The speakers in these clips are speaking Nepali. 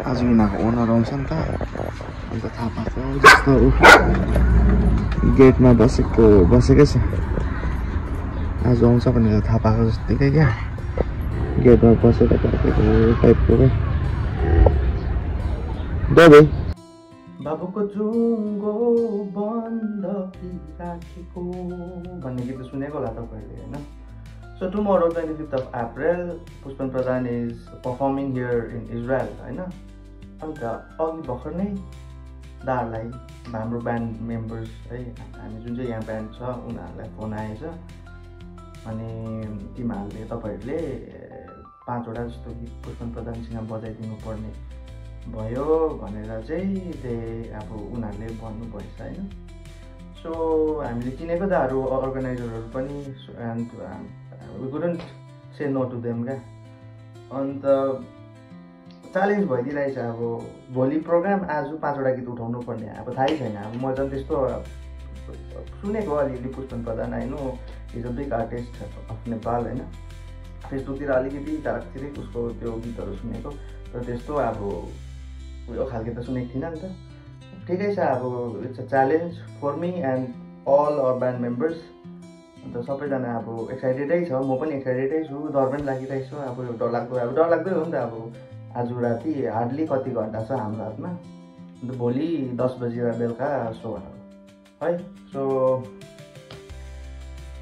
आज यिनीहरूको ओनर आउँछ नि त अन्त थाहा पाएको जस्तो गेटमा बसेकै छ आज आउँछ भनेर थाहा पाएको जत्तिकै क्या गेटमा बसेर बसेको टाइपको क्या दबाई बाबुको जुङ्गो बन्द राखेको भन्ने गीत सुनेको होला तपाईँहरूले होइन So tomorrow 25th of April Pushpan Pradhan is performing here in Israel होइन अन्त अघि भर्खर नै दाहरूलाई हाम्रो ब्यान्ड मेम्बर्स है हामी जुन चाहिँ यहाँ ब्यान्ड छ उनीहरूलाई फोन आएछ अनि तिमीहरूले तपाईँहरूले 5 वटा जस्तो गीत पुष्पन प्रधानसँग बजाइदिनु पर्ने भयो भनेर चाहिँ अब उनीहरूले भन्नुभएछ होइन सो हामीले चिनेको दाहरू अर्गनाइजरहरू पनि and we couldn't say no to them क्या अन्त च्यालेन्ज भइदिरहेछ अब भोलि प्रोग्राम आज 5 वटा गीत उठाउनु पर्ने अब थाहै छैन अब म झन् त्यस्तो सुनेको अलिअलि पुष्पन प्रधान होइन is a big artist of Nepal होइन फेसबुकतिर अलिकति टाढातिर उसको त्यो गीतहरू सुनेको र त्यस्तो अब उयो खालको त सुनेको थिइनँ नि त ठिकै छ अब it's a challenge for me and all our band members अन्त सबैजना अब एक्साइटेडै छ म पनि एक्साइटेडै छु डर पनि लागिरहेको छ अब डरलाग्दै हो नि त अब आज राति हार्डली कति घन्टा छ हाम्रो हातमा अन्त भोलि 10 बजी बेलुका सो है so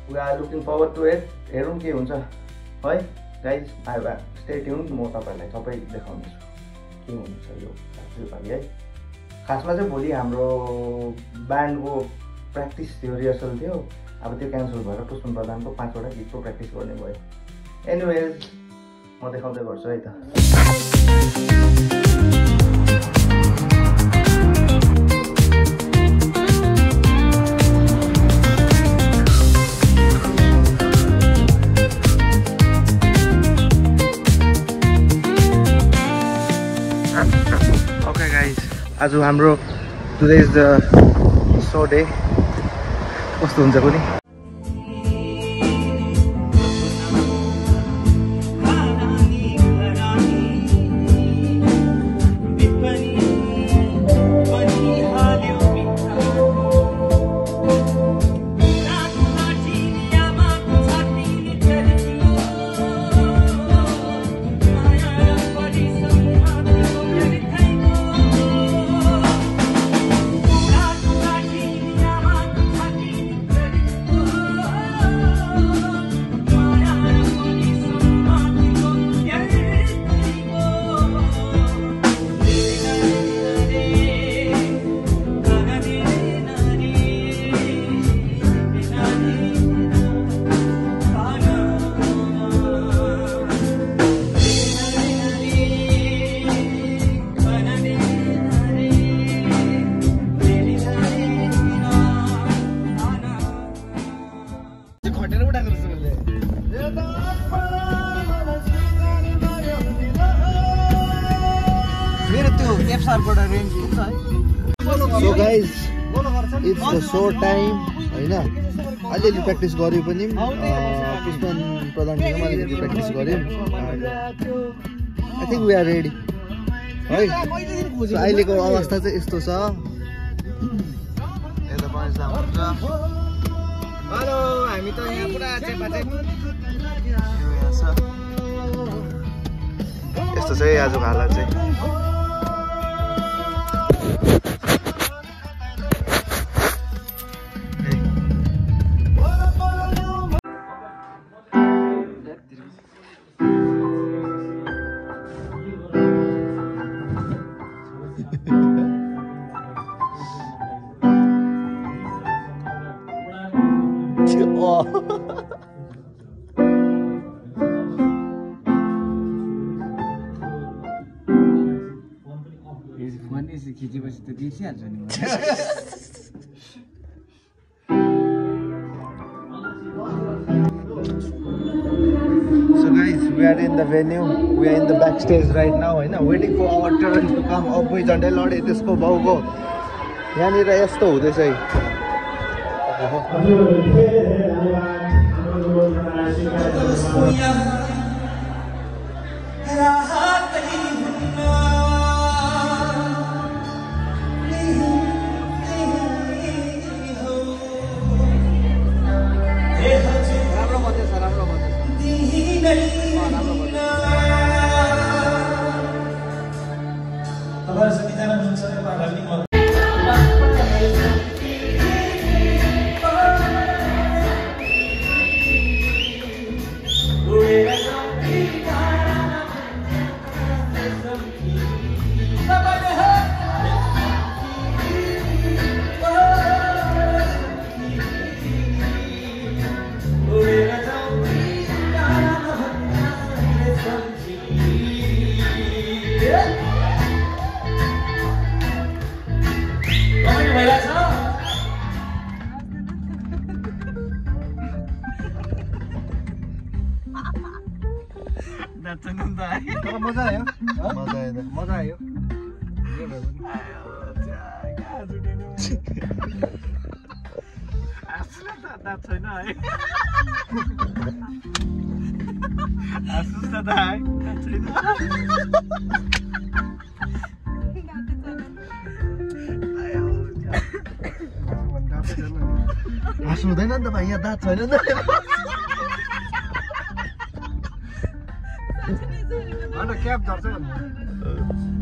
we are looking forward to it हेरौँ के हुन्छ है गाइज आई स्टे ट्युन म तपाईँहरूलाई सबै देखाउनेछु के हुन्छ यो पालि है खासमा चाहिँ भोलि हाम्रो ब्यान्डको प्र्याक्टिस थियो रिहर्सल थियो अब त्यो क्यान्सल भएर पुष्पन प्रधानको 5 वटा गीतको प्र्याक्टिस गर्ने भयो एनिवेज म देखाउँदै गर्छु है त ओके गाइज आज हाम्रो today is the so day कस्तो हुन्छ कुनै So guys, it's the show time हैन अलिअलि प्र्याक्टिस गरे पनि पुष्पन प्रधानसँग अलिअलि प्र्याक्टिस गर्यौं I think we are ready है सो अहिलेको अवस्था चाहिँ यस्तो छ यता पनि सामन्छ हेलो हामी त यहाँ पुरा चेपाचे यस्तो चाहिँ आजको हालत चाहिँ खिचेपछि त बिर्सिहाल्छ नि So guys, we are in the venue. We are in the backstage right now, waiting for our turn to come up. We झन्डै लडे त्यसको भाउको यहाँनिर यस्तो हुँदैछ है मजा आयो मजा आयो छैन है हाँसु हुँदैन नि त भाइ यहाँ दाँत छैन नि त क्याब झर्छ भन्नु